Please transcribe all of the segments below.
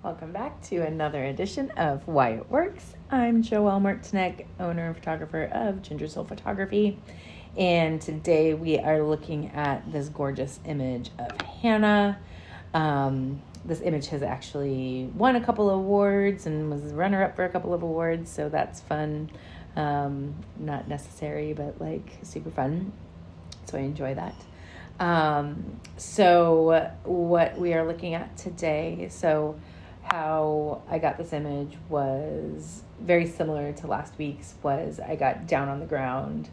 Welcome back to another edition of Why It Works. I'm Joelle Martinek, owner and photographer of Ginger Soul Photography. And today we are looking at this gorgeous image of Hannah. This image has actually won a couple of awards and was runner-up for a couple of awards, so that's fun. Not necessary, but like super fun. So I enjoy that. So what we are looking at today, how I got this image was very similar to last week's. Was I got down on the ground.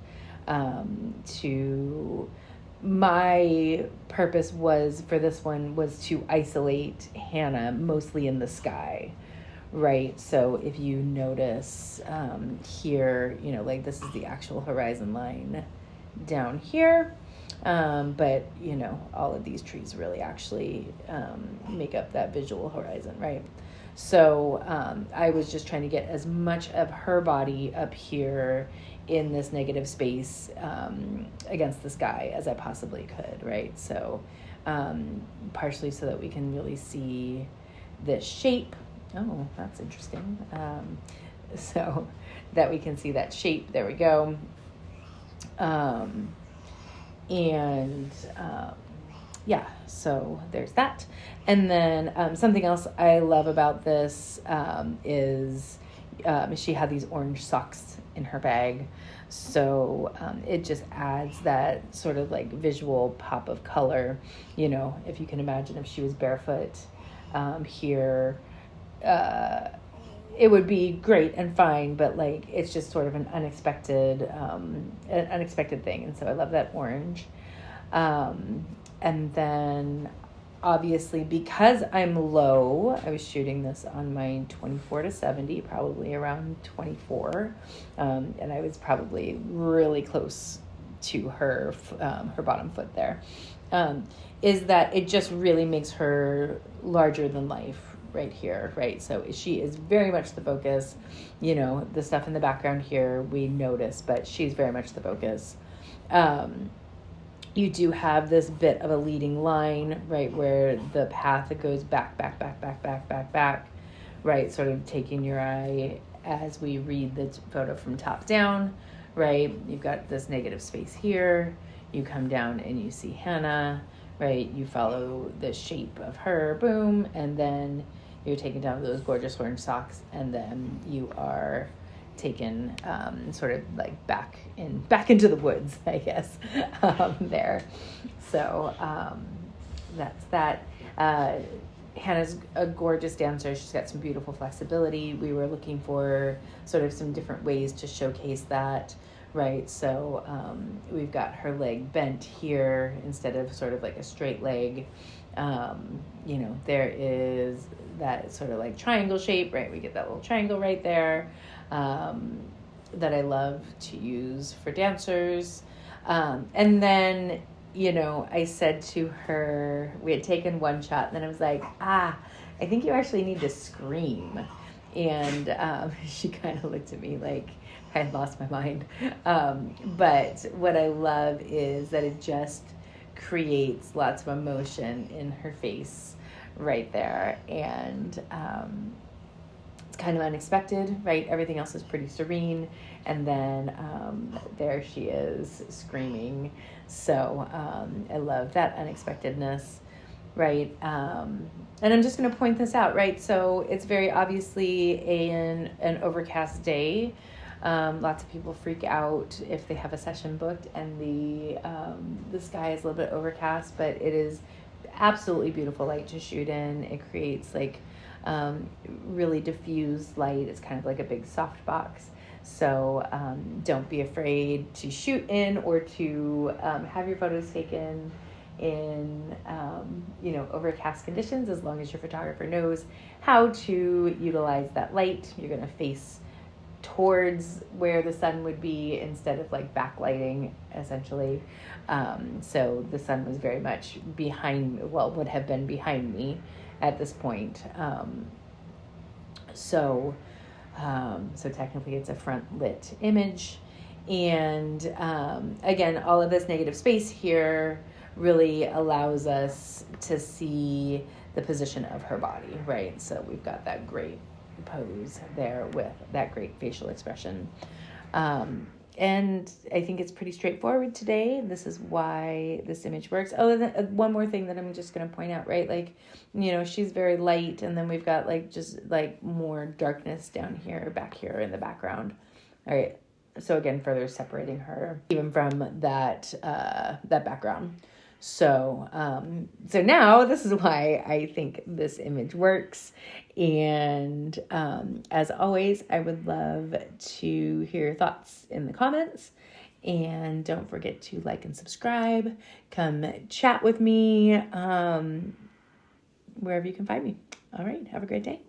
My purpose was for this one was to isolate Hannah mostly in the sky, right? So if you notice here, like this is the actual horizon line down here. But all of these trees really actually make up that visual horizon, right? So I was just trying to get as much of her body up here in this negative space against the sky as I possibly could, right? So partially so that we can really see this shape. Oh, that's interesting. So that we can see that shape. There we go. So there's that. And then something else I love about this is she had these orange socks in her bag. So it just adds that sort of like visual pop of color. If you can imagine if she was barefoot here, it would be great and fine, but like it's just sort of an unexpected thing. And so I love that orange. And then obviously because I'm low, I was shooting this on my 24-70, probably around 24. And I was probably really close to her bottom foot there. Is that it just really makes her larger than life right here, right? So she is very much the focus. The stuff in the background here we notice, but she's very much the focus. You do have this bit of a leading line, right, where the path that goes back, right, sort of taking your eye as we read the photo from top down, right? You've got this negative space here. You come down and you see Hannah, right? You follow the shape of her, boom, and then you're taken down with those gorgeous orange socks, and then you are taken sort of like back into the woods, I guess, there. So that's that. Hannah's a gorgeous dancer. She's got some beautiful flexibility. We were looking for sort of some different ways to showcase that, right? So we've got her leg bent here instead of sort of like a straight leg. There is that sort of like triangle shape, right? We get that little triangle right there that I love to use for dancers. And then, I said to her, we had taken one shot, and then I was like, I think you actually need to scream. And she kind of looked at me like I had lost my mind. But what I love is that it just creates lots of emotion in her face right there. And it's kind of unexpected, right? Everything else is pretty serene. And then there she is screaming. So I love that unexpectedness, right? And I'm just going to point this out, right? So it's very obviously an overcast day. Lots of people freak out if they have a session booked and the sky is a little bit overcast, but it is absolutely beautiful light to shoot in. It creates like really diffused light. It's kind of like a big soft box. So don't be afraid to shoot in or to have your photos taken in overcast conditions, as long as your photographer knows how to utilize that light. You're going to face towards where the sun would be instead of like backlighting, essentially. So the sun was very much would have been behind me at this point. So technically it's a front lit image. And again, all of this negative space here really allows us to see the position of her body, right? So we've got that great pose there with that great facial expression. And I think it's pretty straightforward today. This is why this image works. Oh, and one more thing that I'm just going to point out, right? Like, you know, she's very light, and then we've got like just like more darkness down here, back here in the background. All right. So again, further separating her even from that that background. So so now this is why I think this image works. And as always, I would love to hear your thoughts in the comments. And don't forget to like and subscribe. Come chat with me wherever you can find me. All right. Have a great day.